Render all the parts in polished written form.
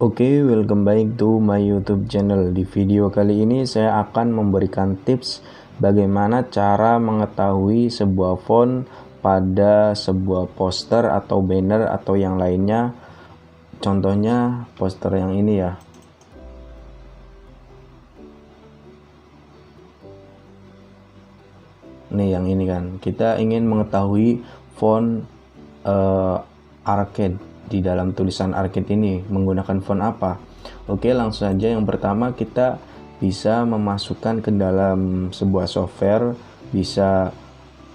Oke, welcome back to my YouTube channel. Di video kali ini saya akan memberikan tips bagaimana cara mengetahui sebuah font pada sebuah poster atau banner atau yang lainnya. Contohnya poster yang ini ya. Nih yang ini kan. Kita ingin mengetahui font arcade di dalam tulisan arcade ini menggunakan font apa. Oke, langsung saja. Yang pertama kita bisa memasukkan ke dalam sebuah software, bisa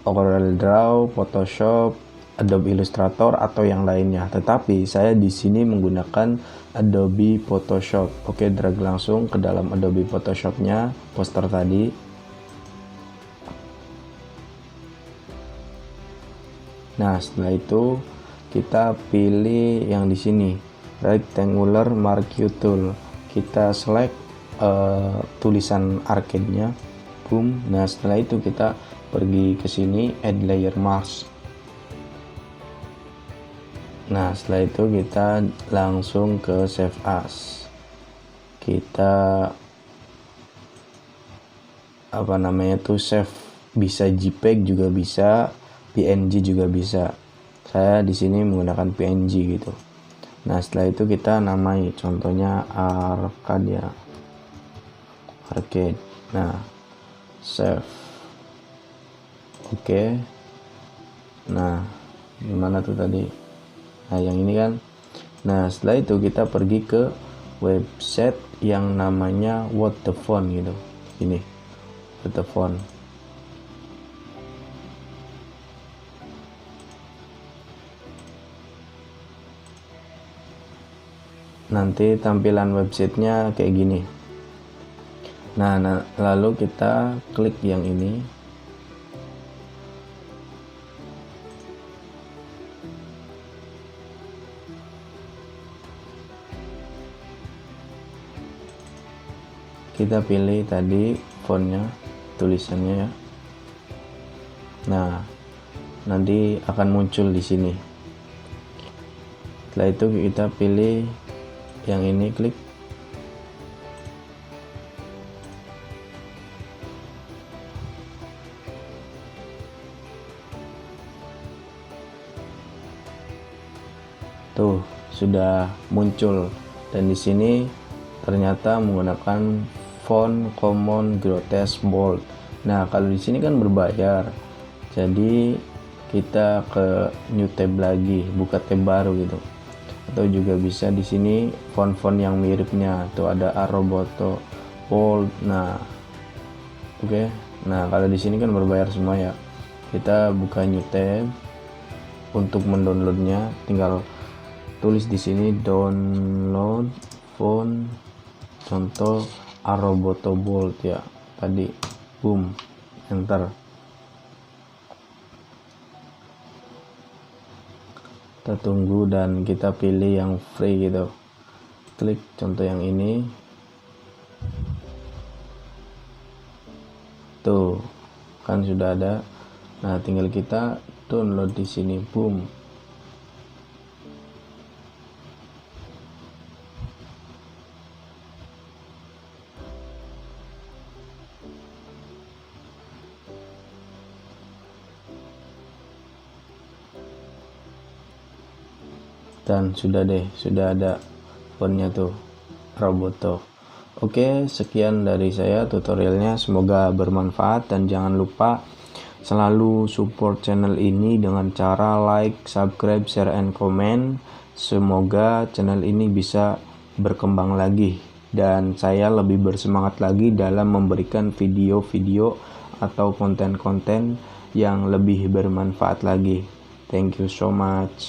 Corel Draw, Photoshop, Adobe Illustrator atau yang lainnya. Tetapi saya di sini menggunakan Adobe Photoshop. Oke, drag langsung ke dalam Adobe Photoshopnya poster tadi. Nah, setelah itu kita pilih yang di sini rectangular marquee tool, kita select tulisan arcade-nya, boom. Nah, setelah itu kita pergi ke sini add layer mask. Nah, setelah itu kita langsung ke save as, kita save, bisa JPEG juga bisa, PNG juga bisa. Saya di sini menggunakan PNG gitu. Nah, setelah itu kita namai, contohnya arcade. Nah, save. Oke. Nah, gimana tuh tadi? Nah, yang ini kan. Nah, setelah itu kita pergi ke website yang namanya What the Font gitu. Ini What the Font. Nanti tampilan websitenya kayak gini. Nah, lalu kita klik yang ini. Kita pilih tadi fontnya, tulisannya ya. Nah, nanti akan muncul di sini. Setelah itu kita pilih yang ini, klik. Tuh, sudah muncul, dan di sini ternyata menggunakan font common grotesque bold. Nah, kalau di sini kan berbayar. Jadi kita ke new tab lagi, buka tab baru gitu. Atau juga bisa di sini font-font yang miripnya, tuh ada Aroboto, Bold. Nah, oke. Nah, kalau di sini kan berbayar semua ya. Kita buka new tab. Untuk mendownloadnya tinggal tulis di sini download font, contoh Aroboto Bold ya tadi, boom, enter. Kita tunggu dan kita pilih yang free gitu, klik contoh yang ini. Tuh kan sudah ada. Nah, tinggal kita download di sini, boom. Dan sudah ada fontnya tuh, Roboto. Oke, sekian dari saya tutorialnya, semoga bermanfaat dan jangan lupa selalu support channel ini dengan cara like, subscribe, share, and comment. Semoga channel ini bisa berkembang lagi dan saya lebih bersemangat lagi dalam memberikan video-video atau konten-konten yang lebih bermanfaat lagi. Thank you so much.